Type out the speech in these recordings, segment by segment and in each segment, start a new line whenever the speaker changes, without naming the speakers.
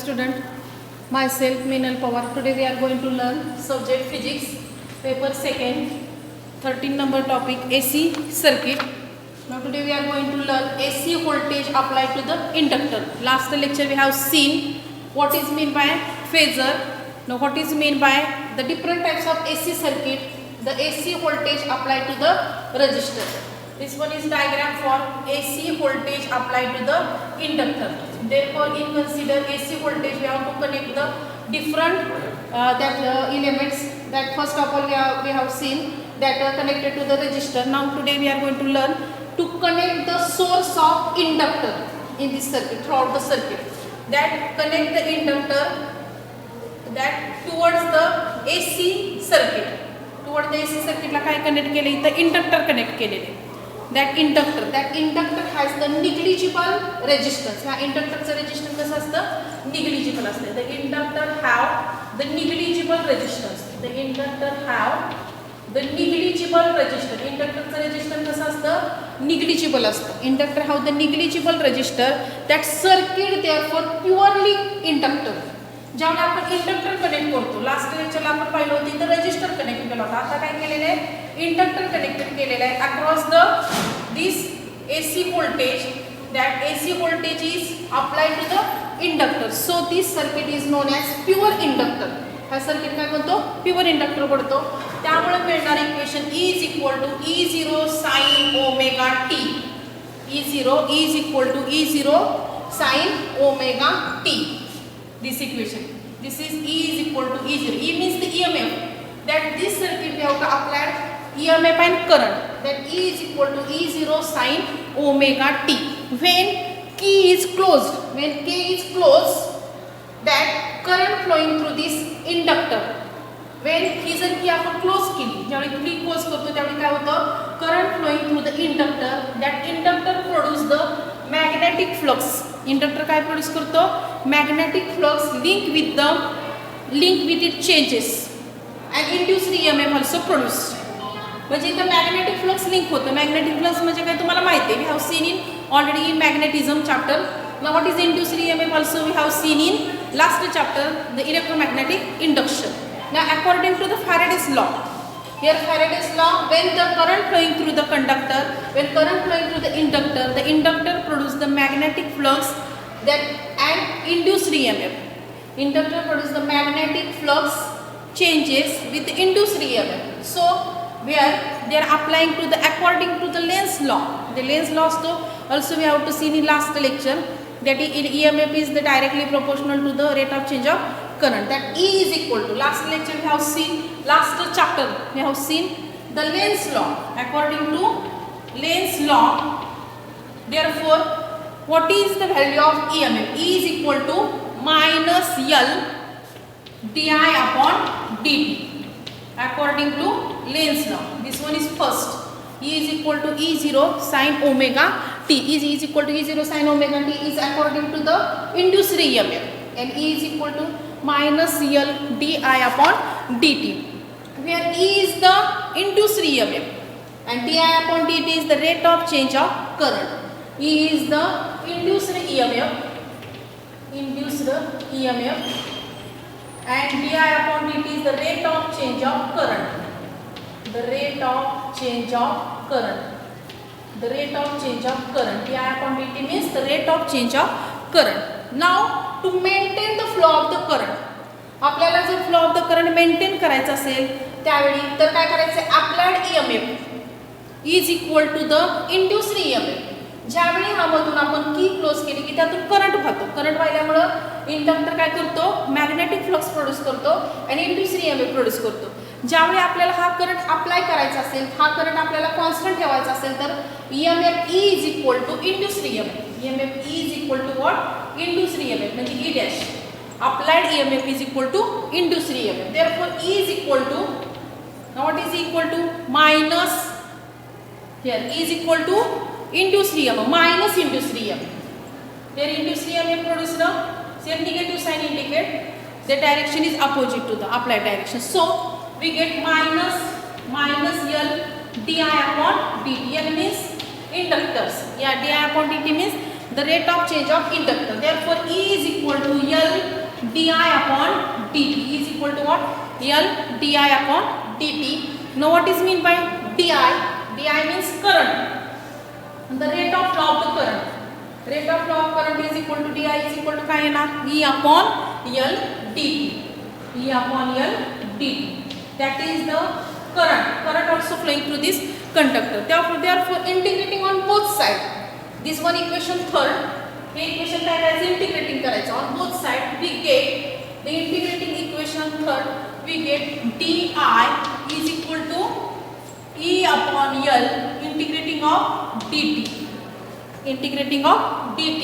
student, myself Meenal Pawar. Today we are going to learn subject physics, paper second, 13 number topic AC circuit. Now today we are going to learn AC voltage applied to the inductor. Last lecture we have seen what is meant by phasor. Now what is meant by the different types of AC circuit, the AC voltage applied to the resistor. This one is diagram for AC voltage applied to the inductor. Therefore, in consider AC voltage, we have to connect the different elements. That first of all we have seen that are connected to the resistor. Now today we are going to learn to connect the source of inductor in this circuit, throughout the circuit. That connect the inductor that towards the AC circuit. Towards the AC circuit ला काय connect केले इथं inductor connect केलेले. That inductor has the negligible resistance. ह्या इंडक्टरचं resistance कसं असतं? Negligible असतं. The inductor have the negligible resistance. The inductor have the negligible resistance. इंडक्टरचं resistance कसं असतं? निग्लिजिबल असतं. Inductor have the negligible resistor. That circuit therefore purely inductor. ज्यावेळी आपण इंडक्टर कनेक्ट करतो, लास्ट लेक्चरला आपण पाहिलं होतं इथं रेजिस्टर कनेक्ट केला होता. आता काय केलेलं आहे? इंडक्टर कनेक्टेड केलेलं आहे across the this AC voltage. That AC voltage is applied to the inductor. So this circuit is known as pure inductor. हा सर्किट काय म्हणतो? प्युअर इंडक्टर पडतो. त्यामुळे मिळणारे equation E is equal to E0 sin omega t. E0 is equal to E0 sin omega t. This equation. This is E is equal to E0. E means the EMF. That this circuit we have to apply EMF and current. That E is equal to E0 sin omega t. When key is closed, when K is closed, that current flowing through this inductor. When ही जर की आपण close केली, ज्यावेळी की close करतो त्यावेळी काय होतं? Current flowing through the inductor. That inductor produce the magnetic flux. Inductor काय प्रोड्यूस करतो? Magnetic flux link with it changes and induced EMF also produce. म्हणजे इथं मॅग्नेटिक फ्लक्स लिंक होतं. मॅग्नेटिक फ्लक्स म्हणजे काय तुम्हाला माहिती आहे. We have seen in already in magnetism chapter. Now what is induced EMF also we have seen in last chapter, the electromagnetic induction. Now according to the Faraday's law, here Faraday's law, when the current flowing through the conductor, when current flowing through the inductor produce the magnetic flux that and induced EMF. Inductor produce the magnetic flux changes with the induced EMF. So where they are applying to the according to the Lenz law. The Lenz law also we have to see in last lecture. That EMF is the directly proportional to the rate of change of current. That E is equal to, last lecture we have seen, last chapter we have seen the Lenz law. According to Lenz law, therefore what is the value of EMF? E is equal to minus L di upon dt. According to Lenz law, this one is first. E is equal to E0 sin omega t. E is equal to E0 sin omega t is according to the induced EMF. And E is equal to minus L di upon dt. Where E is the induced EMF and di upon dt is the rate of change of current. E is the induced EMF. Induced EMF. And di upon dt is the rate of change of current. The rate of change of current. The rate of change of current. di upon dt means the rate of change of current. Now to maintain the flow of the current, आपल्याला जर flow of the current maintain करायचं असेल त्यावेळी तर काय करायचं? Applied EMF is equal to the induced EMF. ज्यावेळी ह्यामधून आपण की क्लोज केली की त्यातून करंट वाहतो. करंट वाहिल्यामुळं इंडक्टर काय करतो? मॅग्नेटिक फ्लक्स प्रोड्यूस करतो आणि इंड्यूस्ड EMF प्रोड्यूस करतो. ज्यावेळी आपल्याला हा करंट अप्लाय करायचा असेल, हा करंट आपल्याला कॉन्स्टंट ठेवायचा असेल तर EMF E is equal to induced EMF. EMF E is equal to what? Induced EMF म्हणजे E dash. Applied EMF is equal to induced EMF. Therefore E is equal to, now what is equal to? Minus, here E is equal to induced EMF minus induced EMF. Here induced EMF produced now, here negative sign indicate the direction is opposite to the applied direction. So we get minus L di upon dt. L means inductors. Yeah, di upon dt means the rate of change of inductor. Therefore E is equal to L di upon dt is equal to what? L di upon dt. Now what is mean by di? Di means current. The rate of flow of the current. Rate of flow of current is equal to di is equal to काय येणार? E upon L dt. E upon L dt. That is the current. Current also flowing through this conductor. Therefore integrating on both sides. This one equation third. Hey equation काय करायचं? Integrating करायचं. On both sides we get the integrating equation third. We get di is equal to E upon L integrating of dt. Integrating of dt.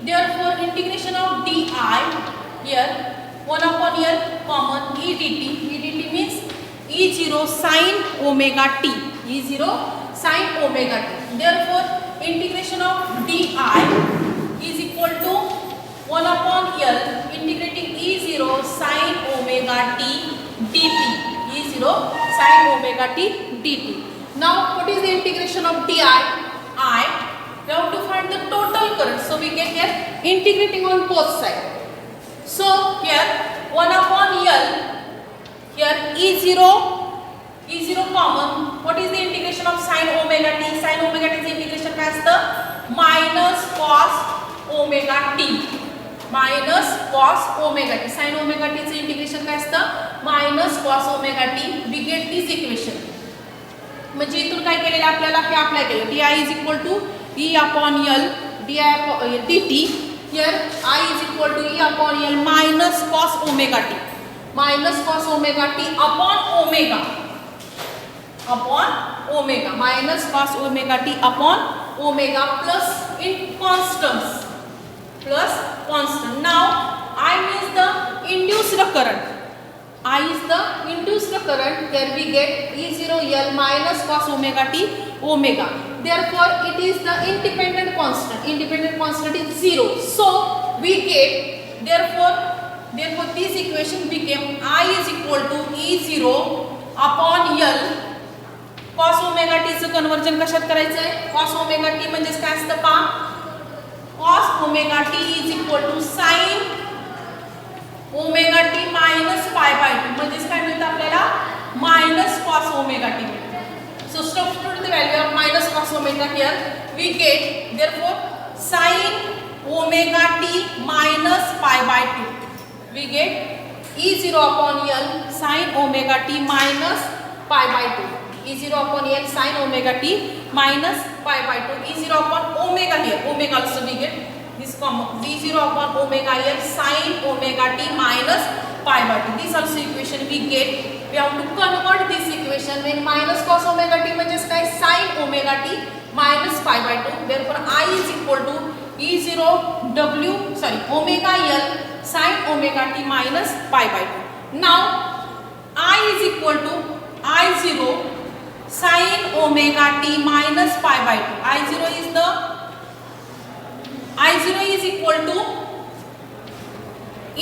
Therefore integration of di here 1 upon L common e dt. E dt means E0 sin omega t. E0 sin omega t. Therefore integration of di is equal to 1 upon L integrating E0 sin omega t dt. E0 sin omega t dt. Now what is the integration of di? We have to find the total current. So we get here integrating on both sides. So here 1 upon L, here E0 common. What is the integration of sin omega t? Sin omega t integration as the minus cos omega t. Minus cos omega t. Sin omega t integration as the minus cos omega t. We get this equation. म्हणजे इथून काय केलेलं आपल्याला हे apply केलं. di is equal to E upon L dt. Here I is equal to E upon L minus cos omega t. Minus cos omega t upon omega. Upon omega. Minus cos omega t upon omega plus in constants. Plus constant. Now I means the induced current. I is the induced current. Here we get E0 L minus cos omega t omega. Therefore it is the independent constant. Independent constant is 0. So we get therefore this equation became I is equal to E0 upon L cos omega t चं conversion कशात करायचं आहे? cos omega t म्हणजे काय असतं पहा? cos omega t is equal to sin omega t minus pi by 2 म्हणजे काय मिळतं आपल्याला? minus cos omega t. So substitute the value of minus cos omega here. We get therefore sin omega t minus pi by 2. We get E0 upon L sin omega t minus pi by 2. E0 upon L sin omega t minus pi by 2. E0 upon omega here. Omega also we get this common. E0 upon omega L sin omega t minus pi by 2. This also equation we get. We have to convert this equation when minus cos omega t म्हणजे काय? sin omega t minus pi by 2. Therefore I is equal to E0 omega L sin omega t minus pi by 2. Now I is equal to I0 sin omega t minus pi by 2. I0 is equal to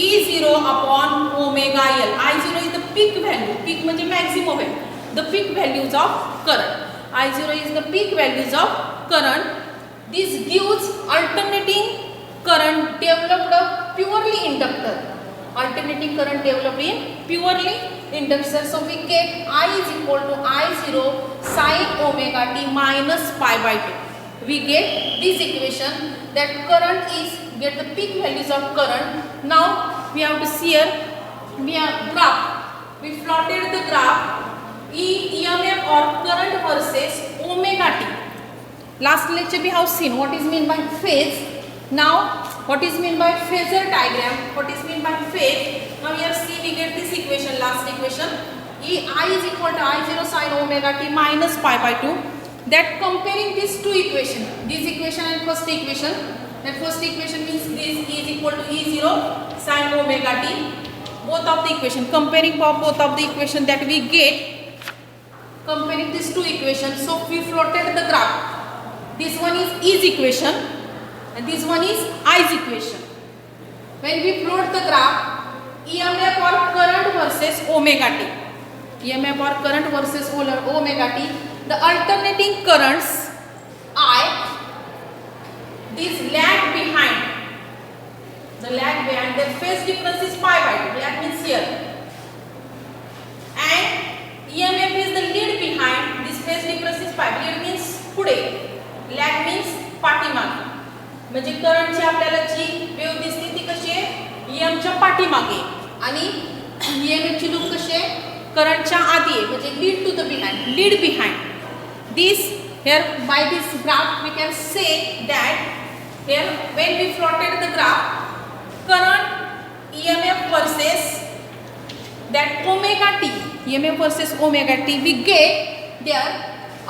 E0 upon omega L. I0 is the peak value. Peak म्हणजे maximum value. The peak values of current. I0 is the peak values of current. This gives alternating current developed purely inductor. Alternating current developed in purely inductor. So we get I is equal to I0 sin omega t minus pi by 2. We get this equation that current is get the peak values of current. Now we have to see here we have graph. We plotted the graph EMF or current versus omega t. Last lecture we have seen what is mean by phase. Now what is mean by phasor diagram? What is mean by phase? Now here see we get this equation, last equation. I is equal to I0 sin omega t minus pi by 2. That comparing these two equations, this equation and first equation. That first equation means this is equal to E0 sin omega t. Both of the equation, comparing both of the equation that we get, comparing these two equations. So we plotted the graph. This one is E's equation and this one is I's equation. When we plot the graph, EMF or current versus omega t. EMF or current versus omega t. The alternating currents I. This lag behind, the lag behind, the phase difference is pi पुढे, lag means पाठीमागे. म्हणजे करंटची आपल्याला जी wave दिसते ती कशी आहे, ईएमच्या पाठीमागे, आणि ईएमएफची लूप कशी आहे, करंटच्या आधी आहे, म्हणजे lead to the behind, lead behind this. Here by this graph we can say that here when we plotted the graph, current EMF versus that omega t, EMF versus omega t, we get their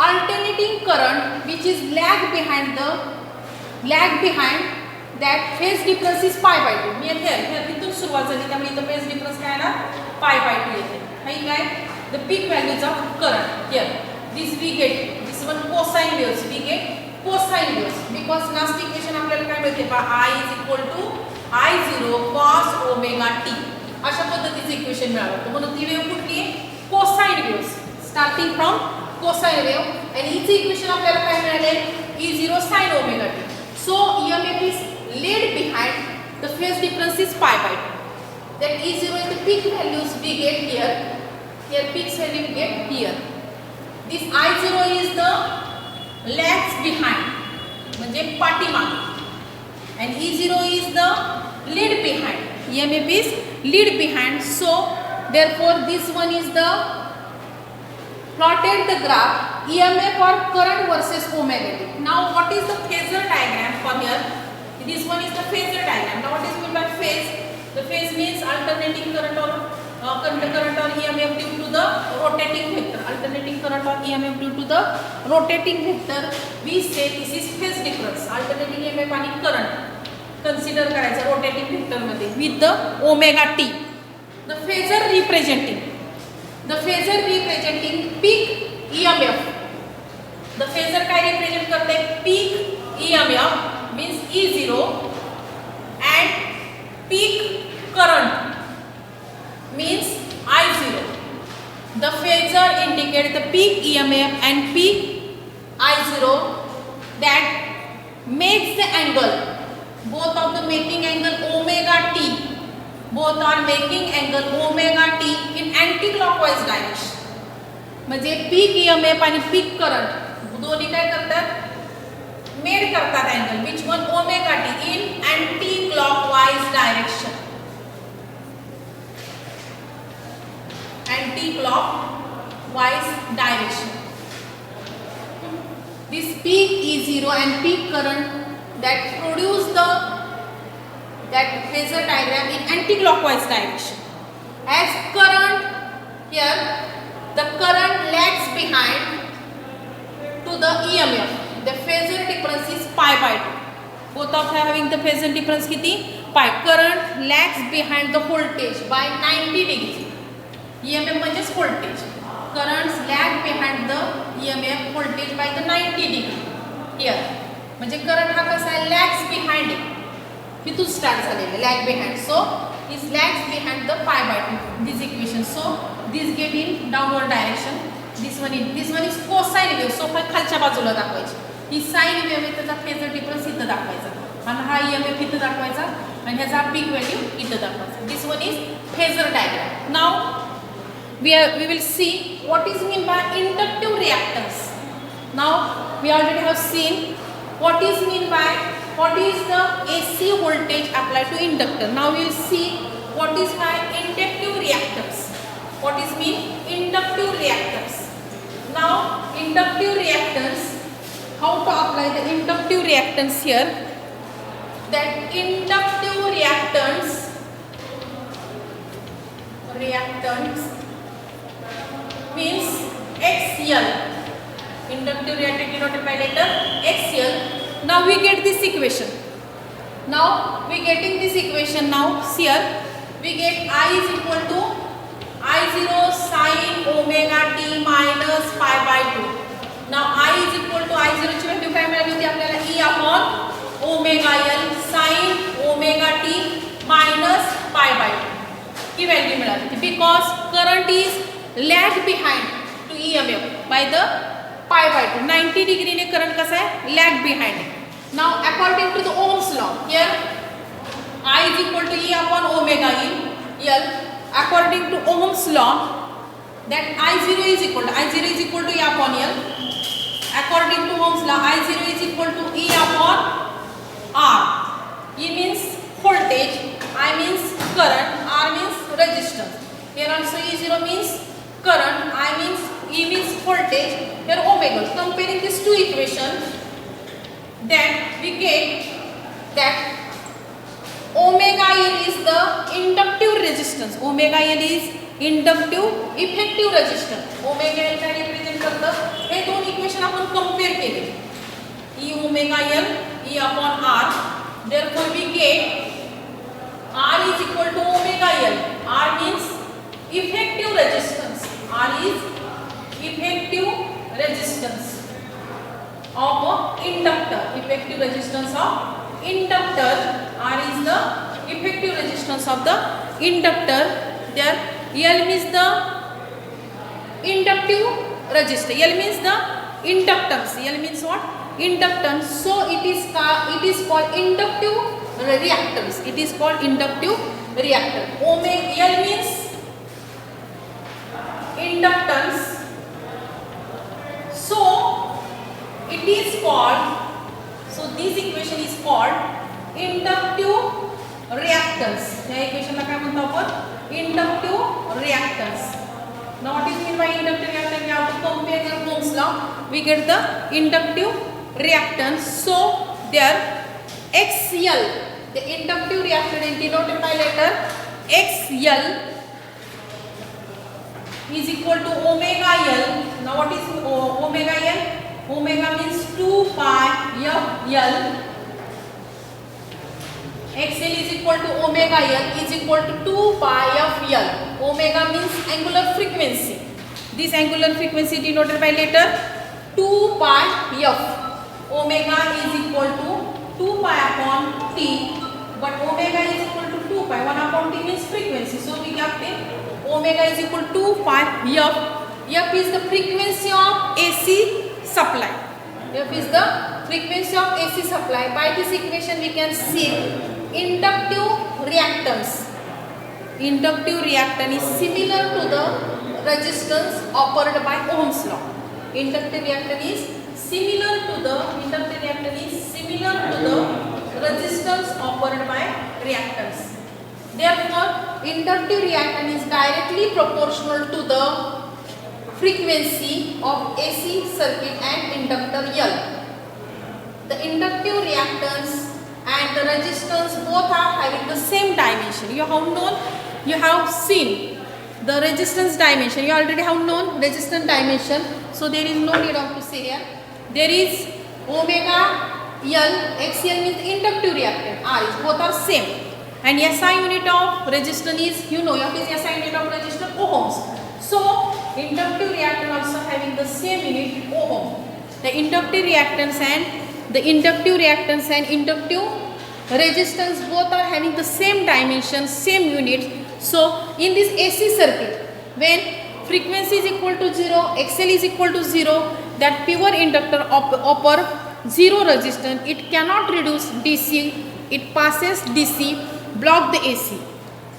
alternating current which is lag behind that phase difference is pi by 2. Me here इथून सुरुवात झाली त्यामुळे इथं phase difference काय आला, pi by 2 येते. हाय काय, the peak values of current here. This we get, this one cosine waves, we get cosine waves because last equation आपल्याला काय मिळते पहा, I is equal to I0 cos omega t. अशा पद्धतीचे इक्वेशन मिळालं. म्हणून ती वेव्ह कुठली आहे, cosine waves, starting from cosine wave. आणि हिचे इक्वेशन आपल्याला काय मिळाले, E0 sin omega t. So EMF is laid behind, the phase difference is pi by 2. That E0 is the peak values we get here. Here peak value we get here. This I0 is the lags behind, म्हणजे पाठीमागे, and E0 is the lead behind. EMF is lead behind. So therefore this one is the plotted the graph EMF or current versus omega t. Now what is the phasor diagram for here? This one is the phasor diagram. Now what is meant by phase? The phase means alternating current or current or EMF due to the rotating vector. Alternating current or EMF due to the rotating vector. We say this is phase difference. Alternating EMF आणि current consider करायचं rotating vector मध्ये with the omega t. The phasor representing peak EMF. The phasor काय represent करते, peak EMF means E0 and peak current means I0. The phasor indicates the peak EMF and peak I0 that makes the angle, both of the making angle omega t, both are making angle omega t in anti-clockwise direction. म्हणजे peak EMF आणि peak current दोन्ही काय करतात, made करतात angle, which one omega t in anti-clockwise direction. Anti-clockwise direction. This peak E0 and peak current that produce that phasor diagram in anti-clockwise direction. As current here, the current lags behind to the EMF. The phasor difference is pi by 2. Both of them having the phasor difference किती, pi. Current lags behind the voltage by 90 degrees. EMF म्हणजेच voltage. Currents lag behind the EMF voltage by the 90 degree. Here म्हणजे current हा कसा आहे, lags behind it. इथून start झालेले lag behind. So is lags behind the pi by 2. This equation. So this get in downward direction. This one is cosine wave. So खालच्या बाजूला दाखवायची. ही sine wave आहे, त्याचा फेजर डिफरन्स इथं दाखवायचा, आणि हा EMF इथं दाखवायचा, आणि ह्याचा पीक व्हॅल्यू इथं दाखवायचा. This one is phasor diagram. Now we will see what is mean by inductive reactance. Now we already have seen what is the AC voltage applied to inductor. Now we will see what is by inductive reactance. What is mean inductive reactance? Now inductive reactance, how to apply the inductive reactance here? That inductive reactance means XL. Inductive reactance denoted by letter XL. Now we get this equation. Now we getting this equation. Now here we get I is equal to I0 sin omega t minus pi by 2. Now I is equal to I0 ची value काय मिळाली होती आपल्याला, E upon omega L sin omega t minus pi by 2 he value मिळाली होती, because current is lag behind to EMF by the pi by 2. 90 degree ने current कसा आहे, lag behind है. Now according to the Ohm's law, here I is equal to E upon omega L. According to Ohm's law, that I0 is equal to E upon L. according to Ohm's law, I0 is equal to E upon R. E means voltage, I means current, R means resistance. Here also E0 means current, I means E means voltage, here omega. Comparing these two equations, then we get that omega L is the inductive resistance. Omega L is inductive effective resistance. Omega L काय represent करतं, हे दोन equation आपण compare केले. E omega L, E upon R. Therefore we get R is equal to omega L. R means effective resistance. R is effective resistance of inductor. Effective resistance of inductor. R is the effective resistance of the inductor. There L means the inductive resistor. L means the inductance. L means what? Inductance. So it is called inductive reactance. It is called inductive reactor. Omega L means inductance. So it is called. So this equation is called inductive reactance. या equation ला काय म्हणतो आपण? Inductive reactance. Now what is meant by inductive reactance? We have to compare your Ohm's law. We get the inductive reactance. So there XL, the inductive reactance is denoted by letter XL is equal to omega L. Now what is omega L? Omega means 2 pi f L. XL is equal to omega L is equal to 2 pi f L. Omega means angular frequency. This angular frequency denoted by letter 2 pi f. Omega is equal to 2 pi upon T. But omega is equal to 2 pi. 1 upon T means frequency. So we get omega is equal to 2 pi f. F is the frequency of AC supply. F is the frequency of AC supply. By this equation we can see inductive reactance. Inductive reactance is similar to the resistance offered by Ohm's law. Inductive reactance is similar to the resistance offered by reactance. Therefore, inductive reactance is directly proportional to the frequency of AC circuit and inductor L. The inductive reactance and the resistance both are having the same dimension. You have seen the resistance dimension. You already have known resistance dimension. So there is no need of to say here. There is omega L, XL means inductive reactance. R is both are same. And SI unit of resistance is, what is SI unit of resistance? Ohms. So inductive reactance also having the same unit ohm. The inductive reactance and inductive resistance both are having the same dimension, same unit. So in this AC circuit, when frequency is equal to 0, XL is equal to 0, that pure inductor offer 0 resistance. It cannot reduce DC. It passes DC, block the AC.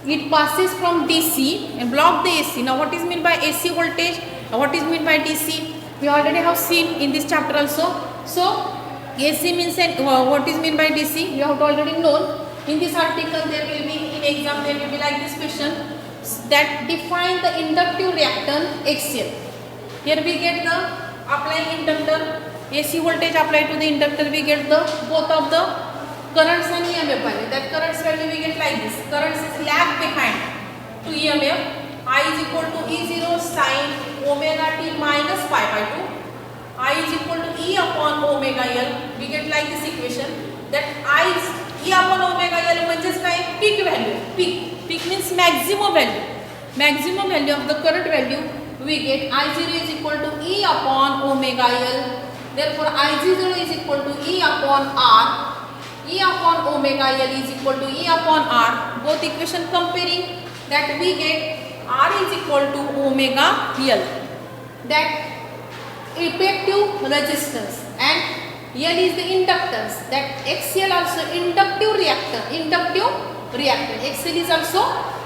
It passes from DC and block the AC. Now what is meant by AC voltage? What is meant by DC? We already have seen in this chapter also. So AC means what is meant by DC? You have already known. In this article there will be, in exam there will be like this question that define the inductive reactance XL. Here we get the applying inductor, AC voltage applied to the inductor, we get the both of the currents and EMF value. That currents value we get like this. Currents is lag behind to EMF. I is equal to E0 sin omega t minus pi by 2. I is equal to E upon omega L. We get like this equation that I is E upon omega L means काय peak value. Peak means maximum value. Maximum value of the current value we get I0 is equal to E upon omega L. Therefore I0 is equal to E upon R. E upon omega L is equal to E upon R. Both equation comparing, that we get R is equal to omega L. That effective resistance and L is the inductance. That XL also inductive reactor. XL is also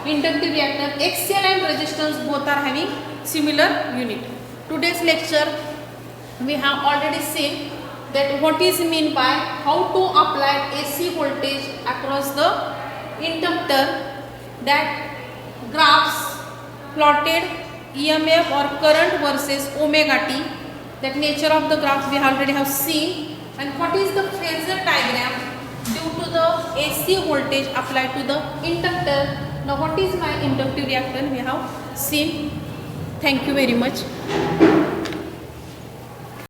inductive reactor. XL and resistance both are having similar unit. Today's lecture We have already seen that what is mean by how to apply AC voltage across the inductor, that graphs plotted EMF or current versus omega t, that nature of the graph we already have seen, and what is the phasor diagram due to the AC voltage applied to the inductor. Now what is my inductive reactance we have seen. Thank you very much.